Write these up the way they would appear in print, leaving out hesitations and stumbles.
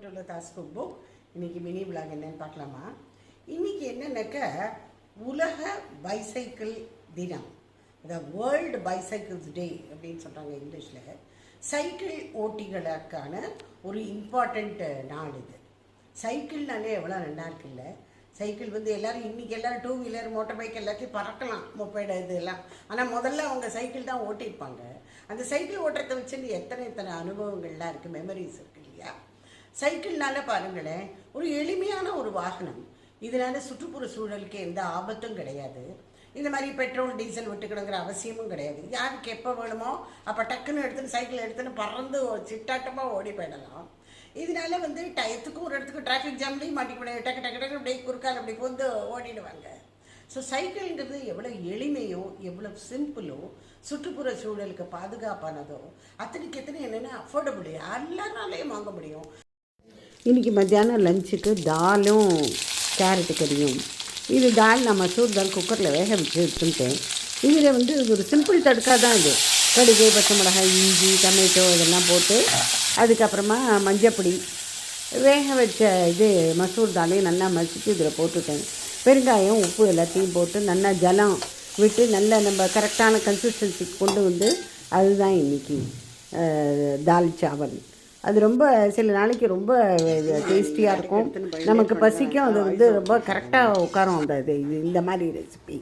To Latha's cook book. இன்றைக்கி mini vlog என்னன்னு பார்க்கலாமா? இன்றைக்கி என்னன்னாக்க உலக பைசைக்கிள் தினம், அதாவது வேர்ல்டு பைசைக்கிள்ஸ் டே அப்படின்னு சொல்கிறாங்க இங்கிலீஷில். சைக்கிள் ஓட்டிகளுக்கான ஒரு இம்பார்ட்டண்ட் நாள் இது. சைக்கிள்னாலே எவ்வளோ நல்லா இருக்குல்ல. சைக்கிள் எல்லோரும் இன்றைக்கி எல்லோரும் டூ வீலர் மோட்டர் பைக் எல்லாத்தையும் பறக்கலாம், மொபைல் இதெல்லாம். ஆனால் முதல்ல அவங்க சைக்கிள் தான் ஓட்டியிருப்பாங்க. அந்த சைக்கிள் ஓட்டுறதை வச்சுட்டு எத்தனை அனுபவங்கள்லாம் இருக்குது, மெமரிஸ் இருக்குது இல்லையா? சைக்கிள்னால பாருங்களேன், ஒரு எளிமையான ஒரு வாகனம். இதனால் சுற்றுப்புற சூழலுக்கு எந்த ஆபத்தும் கிடையாது. இந்த மாதிரி பெட்ரோல் டீசல் விட்டுக்கணுங்கிற அவசியமும் கிடையாது. யாருக்கு எப்போ வேணுமோ அப்போ டக்குன்னு எடுத்துன்னு சைக்கிள் எடுத்துன்னு பறந்து சிட்டாட்டமாக ஓடி போயிடலாம். இதனால டயத்துக்கும் ஒரு இடத்துக்கு டிராஃபிக் ஜாம்லேயும் மாட்டிக்க டக்கு டக்கு டக்கு அப்படியே குறுக்கால் அப்படி ஓடிடுவாங்க. ஸோ சைக்கிள்ங்கிறது எவ்வளோ எளிமையோ எவ்வளோ சிம்பிளோ சுற்றுப்புற சூழலுக்கு பாதுகாப்பானதோ அத்தனைக்கு எத்தனை என்னென்னா அஃபோர்டபுள், எல்லாராலையும் வாங்க முடியும். இன்றைக்கி மத்தியானம் லஞ்சுக்கு தாலும் கேரட்டு கறியும். இது தால் நான் மசூர் தால் குக்கரில் வேக வச்சு எடுத்துட்டேன். இதில் இது ஒரு சிம்பிள் தடுக்கா தான். இது கடுகு, பச்சை மிளகாய், இஞ்சி, டொமேட்டோ இதெல்லாம் போட்டு அதுக்கப்புறமா மஞ்சப்பொடி, வேக வச்ச இது மசூர் தாலையும் நல்லா மசித்து இதில் போட்டுட்டேன். பெருங்காயம், உப்பு எல்லாத்தையும் போட்டு நல்லா ஜலம் விட்டு நல்லா நம்ம கரெக்டான கன்சிஸ்டன்சிக்கு கொண்டு அதுதான் இன்றைக்கி தால் சாவல். அது ரொம்ப சில நாளைக்கு ரொம்ப டேஸ்டியாக இருக்கும், நமக்கு பசிக்கும். அது ரொம்ப கரெக்டாக உட்காரும் இது இந்த மாதிரி ரெசிபி.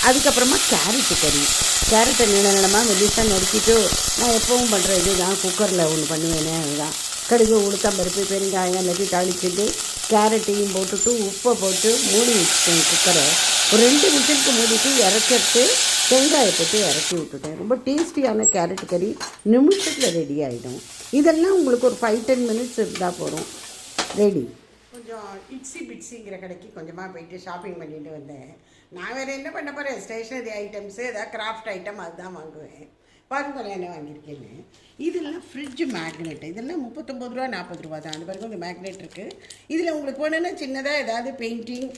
அதுக்கப்புறமா கேரட்டு கறி. கேரட்டை நீளமாக மெலிசாக நறுக்கிட்டு நான் எப்பவும் பண்ணுற இது தான், குக்கரில் ஒன்று பண்ணுவேனே. அதுதான் கடுகு, உளுத்தம்பருப்பு, பெருங்காயம் எல்லாத்தையும் தாளிச்சுட்டு கேரட்டையும் போட்டுட்டு உப்பை போட்டு மூடி வச்சுட்டேன் குக்கரை. ஒரு 2 விசிலுக்கு மூடிட்டு இறக்கிட்டு வெங்காயம் போட்டு இறக்கி விட்டுட்டேன். ரொம்ப டேஸ்டியான கேரட் கறி நிமிஷத்தில் ரெடி ஆகிடும். இதெல்லாம் உங்களுக்கு ஒரு 5-10 மினிட்ஸ் இருந்தால் போதும், ரெடி. கொஞ்சம் இட்ஸி பிட்ஸிங்கிற கடைக்கு கொஞ்சமாக போயிட்டு ஷாப்பிங் பண்ணிட்டு வந்தேன். நான் வேறு என்ன பண்ண போகிறேன், ஸ்டேஷ்னரி ஐட்டம்ஸு, ஏதாவது கிராஃப்ட் ஐட்டம் அதுதான் வாங்குவேன். பாருங்கள் நான் என்ன வாங்கியிருக்கேன்னு. இதெல்லாம் ஃப்ரிட்ஜ் மேக்னெட். இதெல்லாம் 39 ரூபா 40 ரூபா தான். அது பாருங்கள் இந்த மேக்னெட் இருக்குது. இதில் உங்களுக்கு வேணும்னா சின்னதாக ஏதாவது பெயிண்டிங்,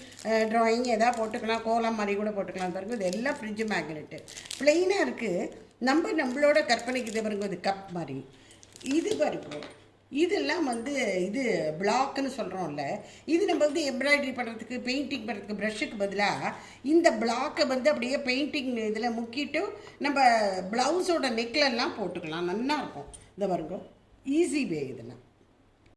ட்ராயிங் எதாவது போட்டுக்கலாம், கோலம் மாதிரி கூட போட்டுக்கலாம். பாருங்கள் இது எல்லாம் ஃப்ரிட்ஜ் மேக்னெட்டு. ப்ளெயினாக இருக்குது. நம்மளோட கற்பனைக்கு இது பாருங்கள், இது கப் மாதிரி. இது பாருங்கள், இதெல்லாம் இது பிளாக்குன்னு சொல்கிறோம்ல. இது நம்ம எம்ப்ராய்டரி பண்ணுறதுக்கு, பெயிண்டிங் பண்ணுறதுக்கு ப்ரஷ்ஷுக்கு பதிலாக இந்த பிளாக்கை அப்படியே பெயிண்டிங் இதில் முக்கிட்டு நம்ம ப்ளவுஸோட நெக்லெல்லாம் போட்டுக்கலாம், நல்லா இருக்கும். இந்த பாருங்க, ஈஸி வே இதெல்லாம்.